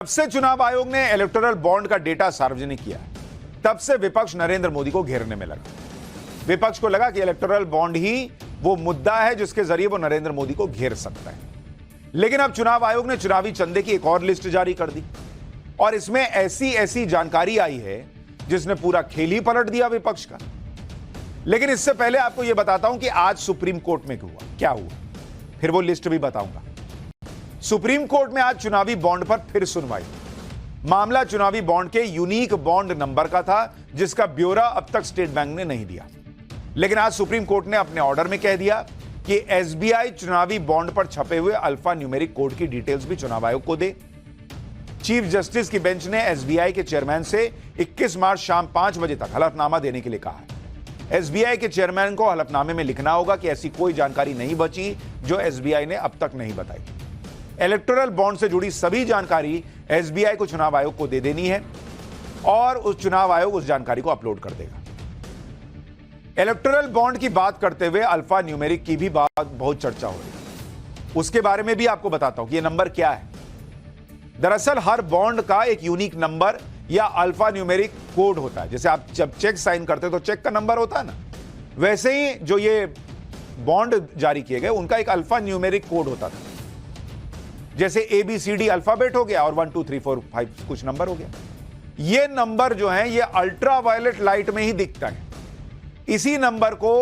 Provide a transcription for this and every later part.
जब से चुनाव आयोग ने इलेक्टोरल बॉन्ड का डेटा सार्वजनिक किया, तब से विपक्ष नरेंद्र मोदी को घेरने में लगा। विपक्ष को लगा कि इलेक्टोरल बॉन्ड ही वो मुद्दा है जिसके जरिए वो नरेंद्र मोदी को घेर सकता है। लेकिन अब चुनाव आयोग ने चुनावी चंदे की एक और लिस्ट जारी कर दी और इसमें ऐसी ऐसी जानकारी आई है जिसने पूरा खेल ही पलट दिया विपक्ष का। लेकिन इससे पहले आपको यह बताता हूं कि आज सुप्रीम कोर्ट में क्या हुआ, फिर वो लिस्ट भी बताऊंगा। सुप्रीम कोर्ट में आज चुनावी बॉन्ड पर फिर सुनवाई। मामला चुनावी बॉन्ड के यूनिक बॉन्ड नंबर का था जिसका ब्यौरा अब तक स्टेट बैंक ने नहीं दिया। लेकिन आज सुप्रीम कोर्ट ने अपने ऑर्डर में कह दिया कि एसबीआई चुनावी बॉन्ड पर छपे हुए अल्फा न्यूमेरिक कोड की डिटेल्स भी चुनाव आयोग को दे। चीफ जस्टिस की बेंच ने एसबीआई के चेयरमैन से 21 मार्च शाम 5 बजे तक हलफनामा देने के लिए कहा है। एसबीआई के चेयरमैन को हलफनामे में लिखना होगा कि ऐसी कोई जानकारी नहीं बची जो एसबीआई ने अब तक नहीं बताई। इलेक्टोरल बॉन्ड से जुड़ी सभी जानकारी एसबीआई को चुनाव आयोग को दे देनी है और उस चुनाव आयोग उस जानकारी को अपलोड कर देगा। इलेक्टोरल बॉन्ड की बात करते हुए अल्फा न्यूमेरिक की भी बात बहुत चर्चा हो रही है। उसके बारे में भी आपको बताता हूं कि यह नंबर क्या है। दरअसल हर बॉन्ड का एक यूनिक नंबर या अल्फा न्यूमेरिक कोड होता है। जैसे आप जब चेक साइन करते हो तो चेक का नंबर होता है ना, वैसे ही जो ये बॉन्ड जारी किए गए उनका एक अल्फा न्यूमेरिक कोड होता था। जैसे ABCD अल्फाबेट हो गया और 1 2 3 4 5 कुछ नंबर हो गया। ये नंबर जो है ये अल्ट्रा वायलेट लाइट में ही दिखता है। इसी नंबर को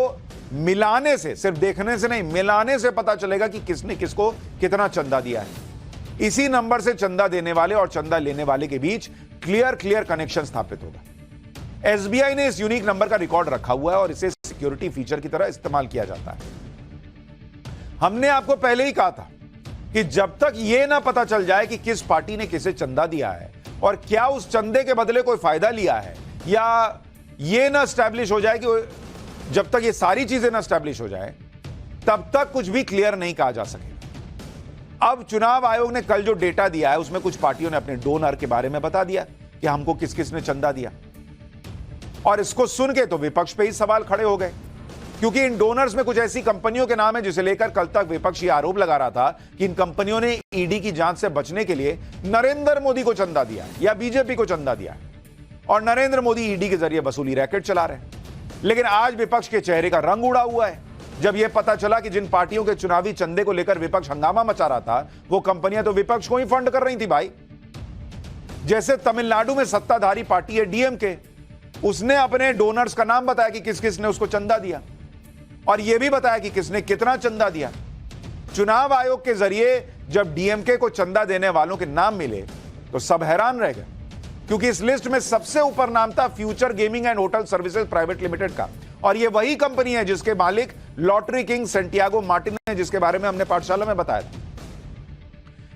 मिलाने से, सिर्फ देखने से नहीं, मिलाने से पता चलेगा कि किसने किसको कितना चंदा दिया है। इसी नंबर से चंदा देने वाले और चंदा लेने वाले के बीच क्लियर कनेक्शन स्थापित होगा। एसबीआई ने इस यूनिक नंबर का रिकॉर्ड रखा हुआ है और इसे सिक्योरिटी फीचर की तरह इस्तेमाल किया जाता है। हमने आपको पहले ही कहा था कि जब तक यह ना पता चल जाए कि किस पार्टी ने किसे चंदा दिया है और क्या उस चंदे के बदले कोई फायदा लिया है, या यह ना स्टैब्लिश हो जाए कि जब तक ये सारी चीजें ना स्टैब्लिश हो जाए तब तक कुछ भी क्लियर नहीं कहा जा सकेगा। अब चुनाव आयोग ने कल जो डेटा दिया है उसमें कुछ पार्टियों ने अपने डोनर के बारे में बता दिया कि हमको किस किस ने चंदा दिया, और इसको सुन के तो विपक्ष पे ही सवाल खड़े हो गए, क्योंकि इन डोनर्स में कुछ ऐसी कंपनियों के नाम है जिसे लेकर कल तक विपक्ष ये आरोप लगा रहा था कि इन कंपनियों ने ईडी की जांच से बचने के लिए नरेंद्र मोदी को चंदा दिया है या बीजेपी को चंदा दिया है और नरेंद्र मोदी ईडी के जरिए वसूली रैकेट चला रहे हैं। लेकिन आज विपक्ष के चेहरे का रंग उड़ा हुआ है जब यह पता चला कि जिन पार्टियों के चुनावी चंदे को लेकर विपक्ष हंगामा मचा रहा था वो कंपनियां तो विपक्ष को ही फंड कर रही थी भाई। जैसे तमिलनाडु में सत्ताधारी पार्टी है डीएमके, उसने अपने डोनर्स का नाम बताया कि किस किस ने उसको चंदा दिया और यह भी बताया कि किसने कितना चंदा दिया। चुनाव आयोग के जरिए जब डीएमके को चंदा देने वालों के नाम मिले तो सब हैरान रह गए, क्योंकि इस लिस्ट में सबसे ऊपर नाम था future gaming and hotel services private limited का, और यह वही कंपनी है जिसके मालिक लॉटरी किंग सेंटियागो मार्टिन है, जिसके बारे में हमने पाठशाला में बताया था।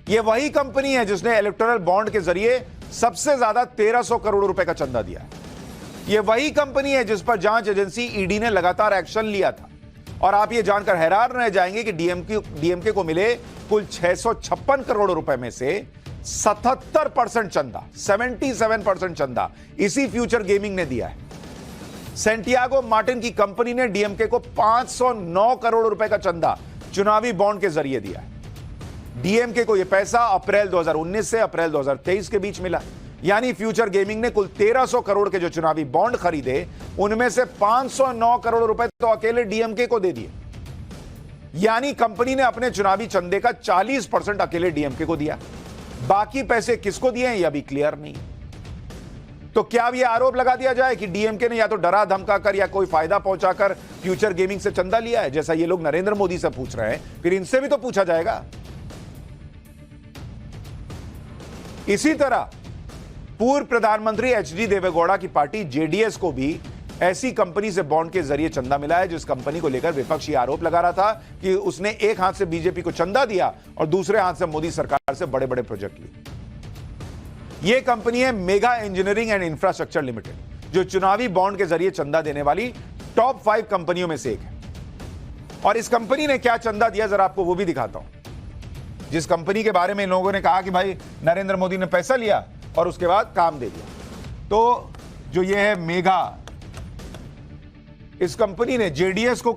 यह वही कंपनी है जिसने इलेक्टोरल बॉन्ड के जरिए सबसे ज्यादा 1300 करोड़ रुपए का चंदा दिया। यह वही कंपनी है जिस पर जांच एजेंसी ईडी ने लगातार एक्शन लिया था, और आप यह जानकर हैरान रह जाएंगे कि डीएमके को मिले कुल 656 करोड़ रुपए में से 77% चंदा, 77% चंदा इसी फ्यूचर गेमिंग ने दिया है। सेंटियागो मार्टिन की कंपनी ने डीएमके को 509 करोड़ रुपए का चंदा चुनावी बॉन्ड के जरिए दिया है। डीएमके को यह पैसा अप्रैल 2019 से अप्रैल 2023 के बीच मिला, यानी फ्यूचर गेमिंग ने कुल 1300 करोड़ के जो चुनावी बॉन्ड खरीदे उनमें से 509 करोड़ रुपए तो अकेले डीएमके को दे दिए। यानी कंपनी ने अपने चुनावी चंदे का 40% अकेले डीएमके को दिया। बाकी पैसे किसको दिए हैं यह भी क्लियर नहीं। तो क्या अब यह आरोप लगा दिया जाए कि डीएमके ने या तो डरा धमकाकर या कोई फायदा पहुंचाकर फ्यूचर गेमिंग से चंदा लिया है, जैसा ये लोग नरेंद्र मोदी से पूछ रहे हैं, फिर इनसे भी तो पूछा जाएगा। इसी तरह पूर्व प्रधानमंत्री एचडी देवेगौड़ा की पार्टी जेडीएस को भी ऐसी कंपनी से बॉन्ड के जरिए चंदा मिला है, जिस कंपनी को लेकर विपक्ष ये आरोप लगा रहा था कि उसने एक हाथ से बीजेपी को चंदा दिया और दूसरे हाथ से मोदी सरकार से बड़े बड़े प्रोजेक्ट लिए। यह कंपनी है mega engineering and infrastructure limited, जो चुनावी बॉन्ड के जरिए चंदा देने वाली टॉप 5 कंपनियों में से एक है। और इस कंपनी ने क्या चंदा दिया जरा आपको वो भी दिखाता हूं। जिस कंपनी के बारे में इन लोगों ने कहा कि भाई नरेंद्र मोदी ने पैसा लिया और उसके बाद काम दे दिया, तो जो ये है मेगा, इस कंपनी ने जेडीएस को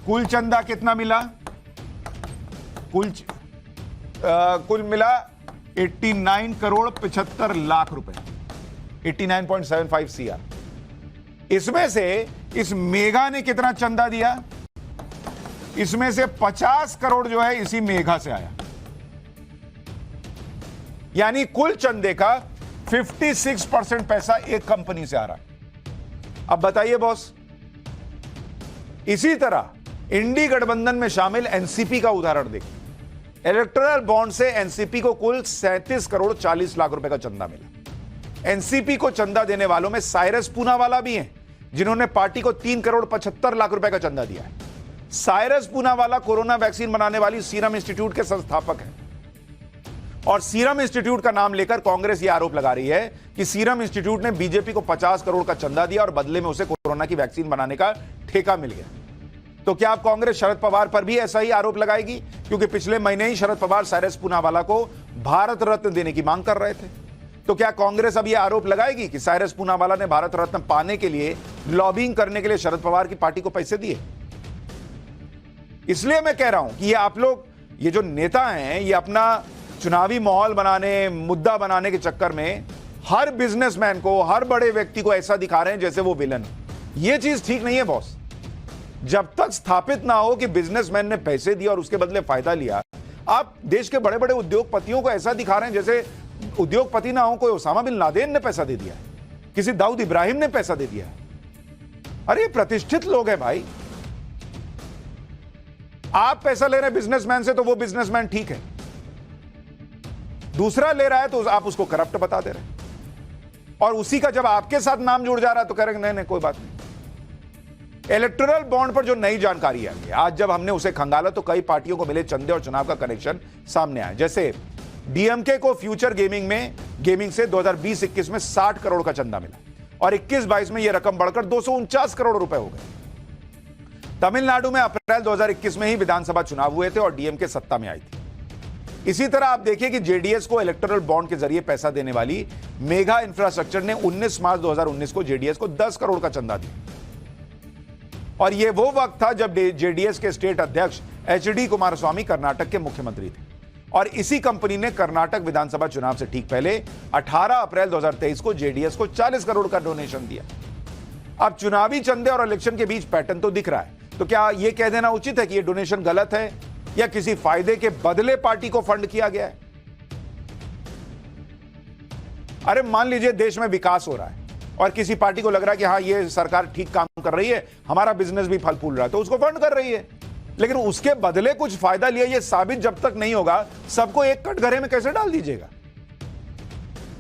कुल चंदा कितना मिला, कुल कुल मिला 89 करोड़ 75 लाख रुपए, 89.75 CR। इसमें से इस मेघा ने कितना चंदा दिया? इसमें से 50 करोड़ जो है इसी मेघा से आया, यानी कुल चंदे का 56% पैसा एक कंपनी से आ रहा है। अब बताइए बॉस, इसी तरह इंडी गठबंधन में शामिल एनसीपी का उदाहरण देखिए। इलेक्टोरल बॉन्ड से एनसीपी को कुल 37 करोड़ 40 लाख रुपए का चंदा मिला। एनसीपी को चंदा देने वालों में साइरस पूनावाला भी हैं, जिन्होंने पार्टी को 3 करोड़ 75 लाख रुपए का चंदा दिया है। साइरस पूनावाला कोरोना वैक्सीन बनाने वाली सीरम इंस्टीट्यूट के संस्थापक हैं, और सीरम इंस्टीट्यूट का नाम लेकर कांग्रेस यह आरोप लगा रही है कि सीरम इंस्टीट्यूट ने बीजेपी को 50 करोड़ का चंदा दिया और बदले में उसे कोरोना की वैक्सीन बनाने का ठेका मिल गया। तो क्या आप कांग्रेस शरद पवार पर भी ऐसा ही आरोप लगाएगी? क्योंकि पिछले महीने ही शरद पवार साइरस पूनावाला को भारत रत्न देने की मांग कर रहे थे। तो क्या कांग्रेस अब यह आरोप लगाएगी कि साइरस पूनावाला ने भारत रत्न पाने के लिए लॉबिंग करने के लिए शरद पवार की पार्टी को पैसे दिए? इसलिए मैं कह रहा हूं कि ये आप लोग, ये जो नेता हैं, ये अपना चुनावी माहौल बनाने, मुद्दा बनाने के चक्कर में हर बिजनेसमैन को, हर बड़े व्यक्ति को ऐसा दिखा रहे हैं जैसे वो विलन। ये चीज ठीक नहीं है बॉस। जब तक स्थापित ना हो कि बिजनेसमैन ने पैसे दिए और उसके बदले फायदा लिया, आप देश के बड़े बड़े उद्योगपतियों को ऐसा दिखा रहे हैं जैसे उद्योगपति ना हो कोई ओसामा बिन लादेन ने पैसा दे दिया है, किसी दाऊद इब्राहिम ने पैसा दे दिया है। अरे ये प्रतिष्ठित लोग हैं भाई। आप पैसा ले रहे हैं बिजनेसमैन से तो वो बिजनेसमैन ठीक है, दूसरा ले रहा है तो आप उसको करप्ट बता दे रहे हैं, और उसी का जब आपके साथ नाम जुड़ जा रहा है तो कह रहे हैं नहीं नहीं कोई बात नहीं। इलेक्टोरल बॉन्ड पर जो नई जानकारी आई है, आज जब हमने उसे खंगाला तो कई पार्टियों को मिले चंदे और चुनाव का कनेक्शन सामने आया। जैसे डीएमके को फ्यूचर गेमिंग से 2020-21 में 60 करोड़ का चंदा मिला और 21-22 में यह रकम बढ़कर 249 करोड़ रुपए हो गए। तमिलनाडु में अप्रैल 2021 में ही विधानसभा चुनाव हुए थे और डीएमके सत्ता में आई थी। इसी तरह आप देखिए कि जेडीएस को इलेक्टोरल बॉन्ड के जरिए पैसा देने वाली मेगा इंफ्रास्ट्रक्चर ने 19 मार्च 2019 को जेडीएस को 10 करोड़ का चंदा दिया, और यह वो वक्त था जब जेडीएस के स्टेट अध्यक्ष एचडी कुमारस्वामी कर्नाटक के मुख्यमंत्री थे, और इसी कंपनी ने कर्नाटक विधानसभा चुनाव से ठीक पहले 18 अप्रैल 2023 को जेडीएस को 40 करोड़ का डोनेशन दिया। अब चुनावी चंदे और इलेक्शन के बीच पैटर्न तो दिख रहा है, तो क्या यह कह देना उचित है कि यह डोनेशन गलत है या किसी फायदे के बदले पार्टी को फंड किया गया है? अरे मान लीजिए देश में विकास हो रहा है और किसी पार्टी को लग रहा है कि हाँ ये सरकार ठीक काम कर रही है, हमारा बिजनेस भी फल फूल रहा है, तो उसको फंड कर रही है, लेकिन उसके बदले कुछ फायदा लिया ये साबित जब तक नहीं होगा, सबको एक कटघरे में कैसे डाल दीजिएगा?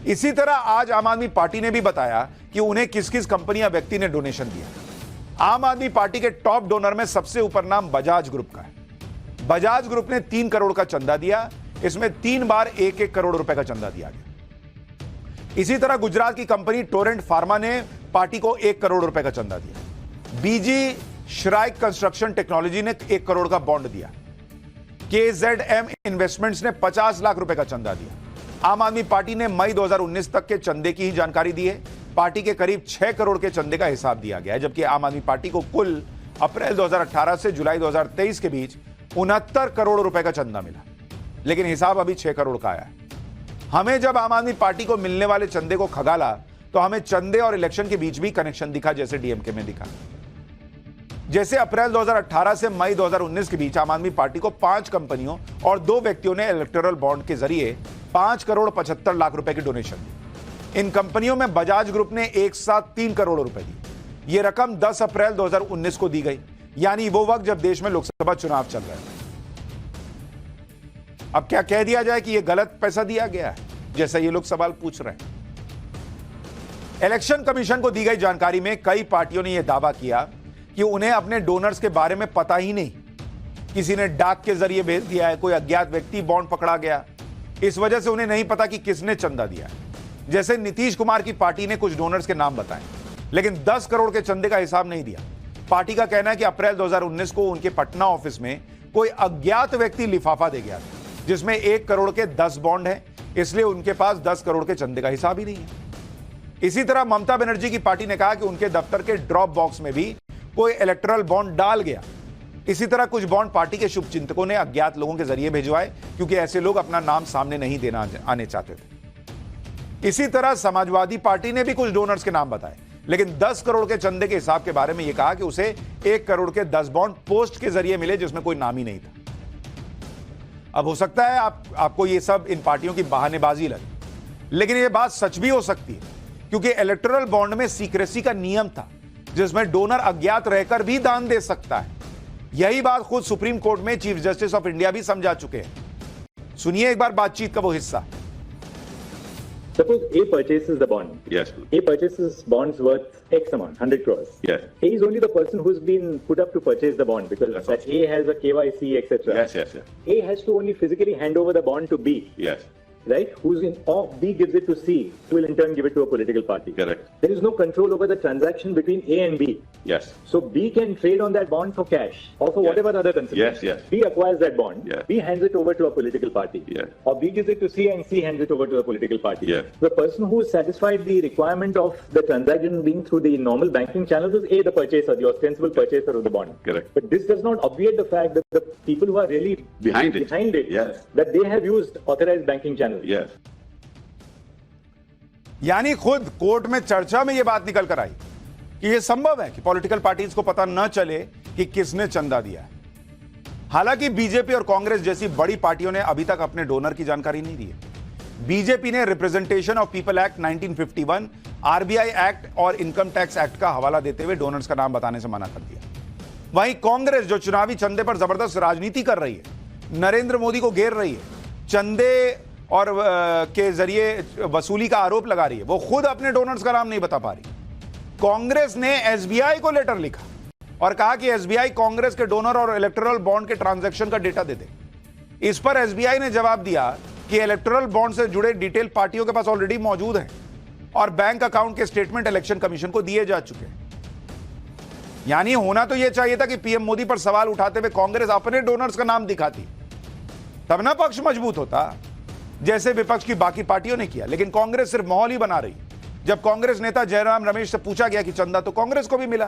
इसी तरह आज आम आदमी पार्टी ने भी बताया कि उन्हें किस किस कंपनी या व्यक्ति ने डोनेशन दिया। आम आदमी पार्टी के टॉप डोनर में सबसे ऊपर नाम बजाज ग्रुप का है। बजाज ग्रुप ने 3 करोड़ का चंदा दिया, इसमें 3 बार 1-1 करोड़ रुपए का चंदा दिया गया। इसी तरह गुजरात की कंपनी टोरेंट फार्मा ने पार्टी को 1 करोड़ रुपए का चंदा दिया। बीजी श्राइक कंस्ट्रक्शन टेक्नोलॉजी ने 1 करोड़ का बॉन्ड दिया। केजेडएम इन्वेस्टमेंट्स ने 50 लाख रुपए का चंदा दिया। आम आदमी पार्टी ने मई 2019 तक के चंदे की ही जानकारी दी है। पार्टी के करीब 6 करोड़ के चंदे का हिसाब दिया गया है, जबकि आम आदमी पार्टी को कुल अप्रैल 2018 से जुलाई 2023 के बीच 69 करोड़ रुपए का चंदा मिला, लेकिन हिसाब अभी 6 करोड़ का आया है। हमें जब आम आदमी पार्टी को मिलने वाले चंदे को खगाला तो हमें चंदे और इलेक्शन के बीच भी कनेक्शन दिखा, जैसे डीएमके में दिखा। जैसे अप्रैल 2018 से मई 2019 के बीच आम आदमी पार्टी को 5 कंपनियों और 2 व्यक्तियों ने इलेक्टोरल बॉन्ड के जरिए 5 करोड़ 75 लाख रुपए की डोनेशन दी। इन कंपनियों में बजाज ग्रुप ने एक साथ 3 करोड़ रुपए दी। यह रकम 10 अप्रैल 2019 को दी गई, यानी वो वक्त जब देश में लोकसभा चुनाव चल रहे थे। अब क्या कह दिया जाए कि यह गलत पैसा दिया गया है, जैसा ये लोग सवाल पूछ रहे हैं? इलेक्शन कमीशन को दी गई जानकारी में कई पार्टियों ने यह दावा किया कि उन्हें अपने डोनर्स के बारे में पता ही नहीं, किसी ने डाक के जरिए भेज दिया है, कोई अज्ञात व्यक्ति बॉन्ड पकड़ा गया, इस वजह से उन्हें नहीं पता कि किसने चंदा दिया। जैसे नीतीश कुमार की पार्टी ने कुछ डोनर्स के नाम बताए, लेकिन 10 करोड़ के चंदे का हिसाब नहीं दिया। पार्टी का कहना है कि अप्रैल 2019 को उनके पटना ऑफिस में कोई अज्ञात व्यक्ति लिफाफा दे गया था, जिसमें 1 करोड़ के 10 बॉन्ड हैं, इसलिए उनके पास 10 करोड़ के चंदे का हिसाब ही नहीं है। इसी तरह ममता बनर्जी की पार्टी ने कहा कि उनके दफ्तर के ड्रॉप बॉक्स में भी कोई इलेक्टोरल बॉन्ड डाल गया, इसी तरह कुछ बॉन्ड पार्टी के शुभचिंतकों ने अज्ञात लोगों के जरिए भिजवाए, क्योंकि ऐसे लोग अपना नाम सामने नहीं देना आने चाहते थे। इसी तरह समाजवादी पार्टी ने भी कुछ डोनर्स के नाम बताए, लेकिन 10 करोड़ के चंदे के हिसाब के बारे में यह कहा कि उसे 1 करोड़ के 10 बॉन्ड पोस्ट के जरिए मिले, जिसमें कोई नाम ही नहीं था। अब हो सकता है आपको यह सब इन पार्टियों की बहानेबाजी लगे, लेकिन यह बात सच भी हो सकती है, क्योंकि इलेक्टोरल बॉन्ड में सीक्रेसी का नियम था, जिसमें डोनर अज्ञात रहकर भी दान दे सकता है। यही बात खुद सुप्रीम कोर्ट में चीफ जस्टिस ऑफ इंडिया भी समझा चुके हैं। सुनिए एक बार बातचीत का वो हिस्सा। Suppose A purchases the bond. Yes. A purchases bonds worth X amount, 100 crores. Yes. A is only the person who's been put up to purchase the bond because Yes. that A has a KYC, etc. Yes. A has to only physically hand over the bond to B, Yes. right? Who's in, or B gives it to C, who will in turn give it to a political party. Correct. There is no control over the transaction between A and B. Yes. So B can trade on that bond for cash or for Yes. whatever other consideration. Yes. B acquires that bond. Yes. B hands it over to a political party. Yes. Or B gives it to C and C hands it over to a political party. Yes. The person who satisfied the requirement of the transaction being through the normal banking channels is A, the purchaser, the ostensible purchaser of the bond. Correct. But this does not obviate the fact that the people who are really Behind it. Yes. that they have used authorized banking channels. Yes. यानी खुद court में चर्चा में यह बात निकल कर आई कि यह संभव है कि पॉलिटिकल पार्टीज को पता न चले कि किसने चंदा दिया है। हालांकि बीजेपी और कांग्रेस जैसी बड़ी पार्टियों ने अभी तक अपने डोनर की जानकारी नहीं दी है। बीजेपी ने representation of people act 1951, RBI act और इनकम टैक्स एक्ट का हवाला देते हुए डोनर्स का नाम बताने से मना कर दिया। वहीं कांग्रेस, जो चुनावी चंदे पर जबरदस्त राजनीति कर रही है, नरेंद्र मोदी को घेर रही है, चंदे और के जरिए वसूली का आरोप लगा रही है, वो खुद अपने डोनर्स का नाम नहीं बता पा रही। कांग्रेस ने एसबीआई को लेटर लिखा और कहा कि एसबीआई कांग्रेस के डोनर और इलेक्टोरल बॉन्ड के ट्रांजैक्शन का डेटा दे दे। इस पर एसबीआई ने जवाब दिया कि इलेक्टोरल बॉन्ड से जुड़े डिटेल पार्टियों के पास ऑलरेडी मौजूद हैं और बैंक अकाउंट के स्टेटमेंट इलेक्शन कमीशन को दिए जा चुके हैं। यानी होना तो यह चाहिए था कि पीएम मोदी पर सवाल उठाते हुए कांग्रेस अपने डोनर्स का नाम दिखाती, तब ना पक्ष मजबूत होता, जैसे विपक्ष की बाकी पार्टियों ने किया। लेकिन कांग्रेस सिर्फ माहौल ही बना रही। जब कांग्रेस नेता जयराम रमेश से पूछा गया कि चंदा तो कांग्रेस को भी मिला,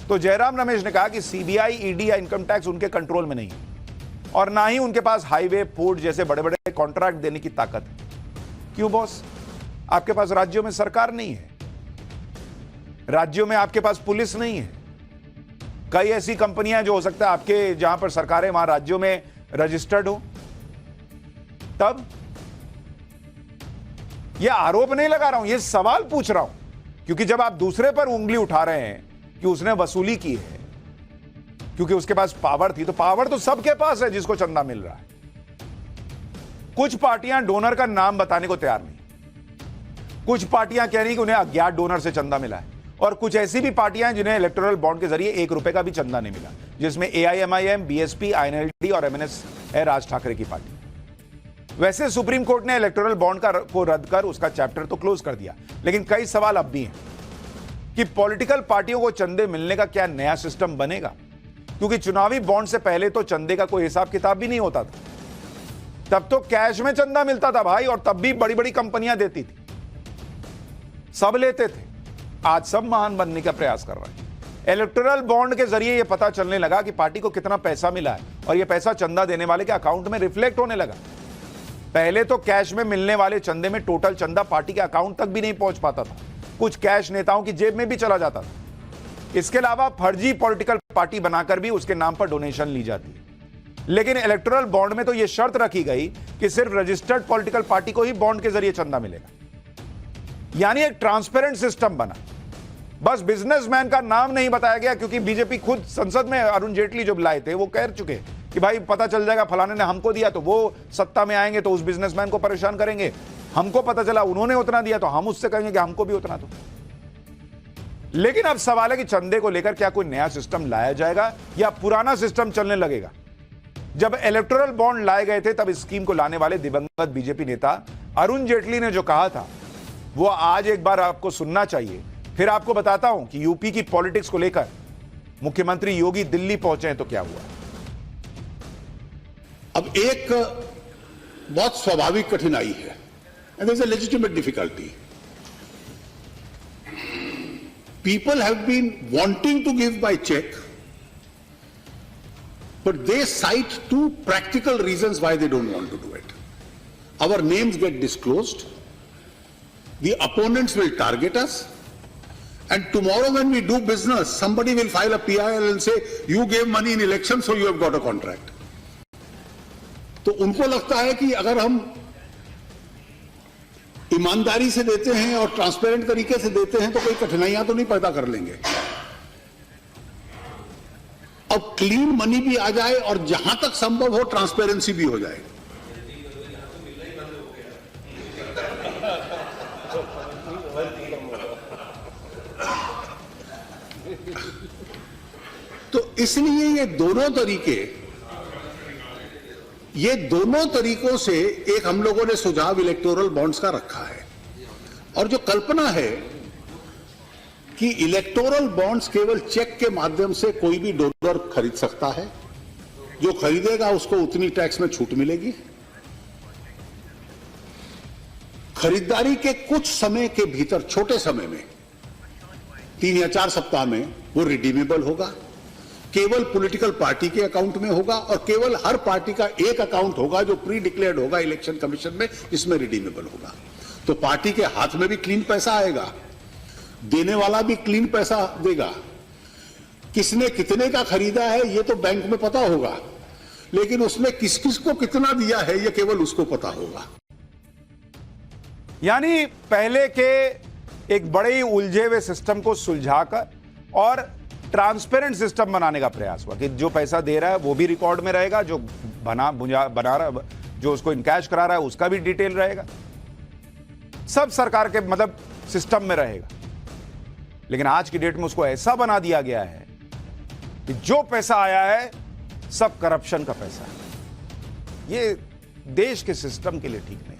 तो जयराम रमेश ने कहा कि सीबीआई, ईडी या इनकम टैक्स उनके कंट्रोल में नहीं है और ना ही उनके पास हाईवे, पोर्ट जैसे बड़े बड़े कॉन्ट्रैक्ट देने की ताकत है। क्यों बॉस? आपके पास राज्यों में सरकार नहीं है, राज्यों में आपके पास पुलिस नहीं है, कई ऐसी कंपनियां जो हो सकता है आपके जहां पर सरकारें वहां राज्यों में रजिस्टर्ड हो। तब यह आरोप नहीं लगा रहा हूं, यह सवाल पूछ रहा हूं, क्योंकि जब आप दूसरे पर उंगली उठा रहे हैं कि उसने वसूली की है क्योंकि उसके पास पावर थी, तो पावर तो सबके पास है जिसको चंदा मिल रहा है। कुछ पार्टियां डोनर का नाम बताने को तैयार नहीं, कुछ पार्टियां कह रही कि उन्हें अज्ञात डोनर से चंदा मिला है, और कुछ ऐसी भी पार्टियां हैं जिन्हें इलेक्टोरल बॉन्ड के जरिए 1 रुपए का भी चंदा नहीं मिला, जिसमें एआईएमआईएम, बीएसपी, आईएनएलडी और एमएनएस है, राज ठाकरे की पार्टी। वैसे सुप्रीम कोर्ट ने इलेक्टोरल बॉन्ड को रद्द कर उसका चैप्टर तो क्लोज कर दिया, लेकिन कई सवाल अब भी हैं कि पॉलिटिकल पार्टियों को चंदे मिलने का क्या नया सिस्टम बनेगा, क्योंकि चुनावी बॉन्ड से पहले तो चंदे का कोई हिसाब किताब भी नहीं होता था। तब तो कैश में चंदा मिलता था भाई, और तब भी बड़ी बड़ी कंपनियां देती थी, सब लेते थे। आज सब महान बनने का प्रयास कर रहे हैं। इलेक्टोरल बॉन्ड के जरिए यह पता चलने लगा कि पार्टी को कितना पैसा मिला है, और यह पैसा चंदा देने वाले के अकाउंट में रिफ्लेक्ट होने लगा। पहले तो कैश में मिलने वाले चंदे में टोटल चंदा पार्टी के अकाउंट तक भी नहीं पहुंच पाता था, कुछ कैश नेताओं की जेब में भी चला जाता था। इसके अलावा फर्जी पॉलिटिकल पार्टी बनाकर भी उसके नाम पर डोनेशन ली जाती है। लेकिन इलेक्टोरल बॉन्ड में तो यह शर्त रखी गई कि सिर्फ रजिस्टर्ड पॉलिटिकल पार्टी को ही बॉन्ड के जरिए चंदा मिलेगा, यानी एक ट्रांसपेरेंट सिस्टम बना। बस बिजनेसमैन का नाम नहीं बताया गया, क्योंकि बीजेपी खुद संसद में अरुण जेटली जब लाए थे वो कह चुके कि भाई पता चल जाएगा फलाने ने हमको दिया तो वो सत्ता में आएंगे तो उस बिजनेसमैन को परेशान करेंगे, हमको पता चला उन्होंने उतना दिया तो हम उससे कहेंगे कि हमको भी उतना दो। लेकिन अब सवाल है कि चंदे को लेकर क्या कोई नया सिस्टम लाया जाएगा या पुराना सिस्टम चलने लगेगा। जब इलेक्टोरल बॉन्ड लाए गए थे तब इस स्कीम को लाने वाले दिवंगत बीजेपी नेता अरुण जेटली ने जो कहा था वो आज एक बार आपको सुनना चाहिए, फिर आपको बताता हूं कि यूपी की पॉलिटिक्स को लेकर मुख्यमंत्री योगी दिल्ली पहुंचे हैं तो क्या हुआ। अब एक बहुत स्वाभाविक कठिनाई है, and there is a legitimate difficulty. People have been wanting to give by cheque, But they cite two practical reasons why they don't want to do it. Our names get disclosed, the opponents will target us, and tomorrow when we do business, somebody will file a PIL and say, you gave money in election, so you have got a contract. तो उनको लगता है कि अगर हम ईमानदारी से देते हैं और ट्रांसपेरेंट तरीके से देते हैं तो कोई कठिनाइयां तो नहीं पैदा कर लेंगे। अब क्लीन मनी भी आ जाए और जहां तक संभव हो ट्रांसपेरेंसी भी हो जाए। तो इसलिए ये दोनों तरीकों से एक हम लोगों ने सुझाव इलेक्टोरल बॉन्ड्स का रखा है। और जो कल्पना है कि इलेक्टोरल बॉन्ड्स केवल चेक के माध्यम से कोई भी डोनर खरीद सकता है, जो खरीदेगा उसको उतनी टैक्स में छूट मिलेगी, खरीदारी के कुछ समय के भीतर, छोटे समय में 3 या 4 सप्ताह में वो रिडीमेबल होगा, केवल पॉलिटिकल पार्टी के अकाउंट में होगा और केवल हर पार्टी का एक अकाउंट होगा जो प्री डिक्लेयर्ड होगा इलेक्शन कमीशन में, इसमें रिडीमेबल होगा। तो पार्टी के हाथ में भी क्लीन पैसा आएगा, देने वाला भी क्लीन पैसा देगा। किसने कितने का खरीदा है ये तो बैंक में पता होगा, लेकिन उसने किस किस को कितना दिया है ये केवल उसको पता होगा। यानी पहले के एक बड़े ही उलझे हुए सिस्टम को सुलझाकर और ट्रांसपेरेंट सिस्टम बनाने का प्रयास हुआ कि जो पैसा दे रहा है वो भी रिकॉर्ड में रहेगा, जो बना रहा, जो उसको इनकैश करा रहा है उसका भी डिटेल रहेगा, सब सरकार के मतलब सिस्टम में रहेगा। लेकिन आज की डेट में उसको ऐसा बना दिया गया है कि जो पैसा आया है सब करप्शन का पैसा है। ये देश के सिस्टम के लिए ठीक नहीं।